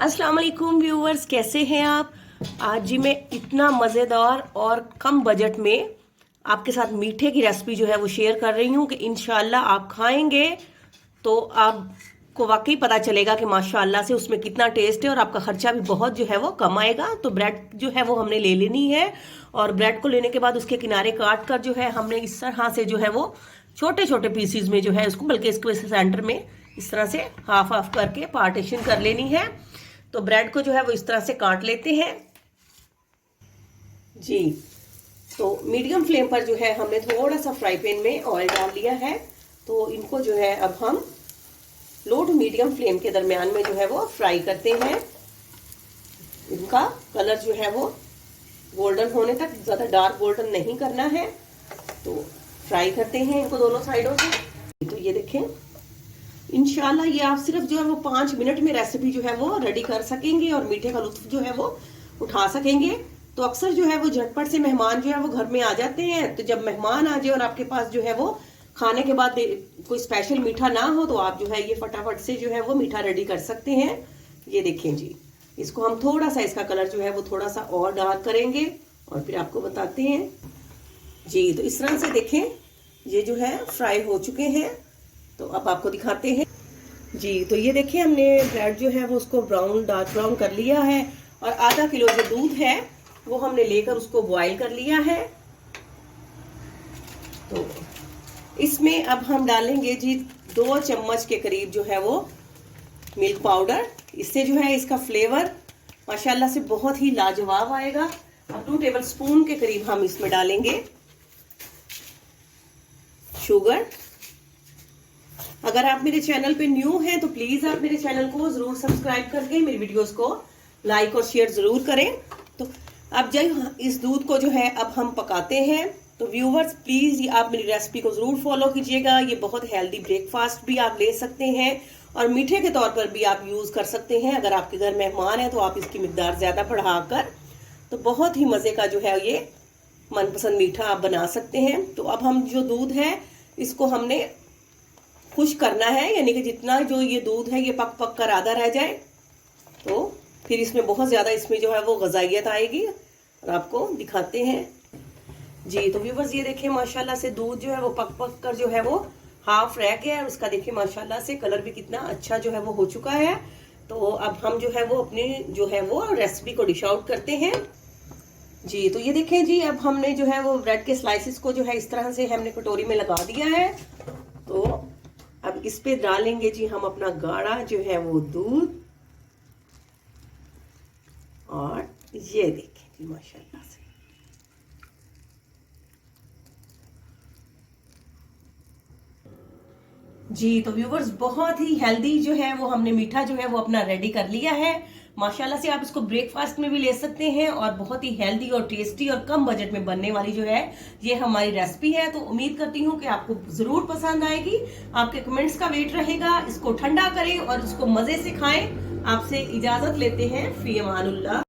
अस्सलाम वालेकुम व्यूवर्स, कैसे हैं आप। आज जी मैं इतना मज़ेदार और कम बजट में आपके साथ मीठे की रेसिपी जो है वो शेयर कर रही हूँ कि इंशाल्लाह आप खाएंगे तो आपको वाकई पता चलेगा कि माशाल्लाह से उसमें कितना टेस्ट है और आपका खर्चा भी बहुत जो है वो कम आएगा। तो ब्रेड जो है वो हमने ले लेनी है और ब्रेड को लेने के बाद उसके किनारे काट कर जो है हमने इस तरह से जो है वो छोटे छोटे पीसीज में जो है उसको, बल्कि इसको सेंटर में इस तरह से हाफ हाफ करके पार्टीशन कर लेनी है। तो ब्रेड को जो है वो इस तरह से काट लेते हैं जी। तो मीडियम फ्लेम पर जो है हमने थोड़ा सा फ्राई पैन में ऑयल डाल लिया है। तो इनको जो है अब हम लो टू मीडियम फ्लेम के दरमियान में जो है वो फ्राई करते हैं। इनका कलर जो है वो गोल्डन होने तक, ज़्यादा डार्क गोल्डन नहीं करना है। तो फ्राई करते हैं इनको दोनों साइडों से। तो ये देखें, इंशाल्लाह ये आप सिर्फ जो है वो 5 मिनट में रेसिपी जो है वो रेडी कर सकेंगे और मीठे का लुत्फ जो है वो उठा सकेंगे। तो अक्सर जो है वो झटपट से मेहमान जो है वो घर में आ जाते हैं। तो जब मेहमान आ जाए और आपके पास जो है वो खाने के बाद कोई स्पेशल मीठा ना हो तो आप जो है ये फटाफट से जो है वो मीठा रेडी कर सकते हैं। ये देखें जी, इसको हम थोड़ा सा, इसका कलर जो है वो थोड़ा सा और डार्क करेंगे और फिर आपको बताते हैं जी। तो इस तरह से देखें, ये जो है फ्राई हो चुके हैं। तो अब आपको दिखाते हैं जी। तो ये देखिए, हमने ब्रेड जो है वो उसको ब्राउन, डार्क ब्राउन कर लिया है और आधा किलो जो दूध है वो हमने लेकर उसको बॉईल कर लिया है। तो इसमें अब हम डालेंगे जी 2 चम्मच के करीब जो है वो मिल्क पाउडर। इससे जो है इसका फ्लेवर माशाल्लाह से बहुत ही लाजवाब आएगा। अब 2 टेबल स्पून के करीब हम इसमें डालेंगे शुगर। अगर आप मेरे चैनल पे न्यू हैं तो प्लीज आप मेरे चैनल को जरूर सब्सक्राइब करके मेरी वीडियोस को लाइक और शेयर जरूर करें। तो अब जब इस दूध को जो है अब हम पकाते हैं, तो व्यूवर्स प्लीज आप मेरी रेसिपी को जरूर फॉलो कीजिएगा। ये बहुत हेल्दी ब्रेकफास्ट भी आप ले सकते हैं और मीठे के तौर पर भी आप यूज कर सकते हैं। अगर आपके घर मेहमान है तो आप इसकी मिकदार ज्यादा बढ़ाकर तो बहुत ही मजे का जो है ये मनपसंद मीठा आप बना सकते हैं। तो अब हम जो दूध है इसको हमने खुश करना है, यानी कि जितना जो ये दूध है ये पक पक कर आधा रह जाए तो फिर इसमें बहुत ज़्यादा इसमें जो है वो ग़ज़ाइयत आएगी। और आपको दिखाते हैं जी। तो व्यूवर्स ये देखिए, माशाल्लाह से दूध जो है वो पक पक कर जो है वो हाफ रह गया है। उसका देखिए माशाल्लाह से कलर भी कितना अच्छा जो है वो हो चुका है। तो अब हम जो है वो अपनी जो है वो रेसिपी को डिश आउट करते हैं जी। तो ये देखें जी, अब हमने जो है वो ब्रेड के स्लाइसिस को जो है इस तरह से हमने कटोरी में लगा दिया है। तो अब इस पे डालेंगे जी हम अपना गाढ़ा जो है वो दूध और ये देखें जी माशाल्लाह से जी। तो व्यूवर्स बहुत ही हेल्दी जो है वो हमने मीठा जो है वो अपना रेडी कर लिया है। माशाल्लाह से आप इसको ब्रेकफास्ट में भी ले सकते हैं और बहुत ही हेल्दी और टेस्टी और कम बजट में बनने वाली जो है ये हमारी रेसिपी है। तो उम्मीद करती हूँ कि आपको जरूर पसंद आएगी। आपके कमेंट्स का वेट रहेगा। इसको ठंडा करें और इसको मजे से खाएं। आपसे इजाजत लेते हैं। फी अमानुल्लाह।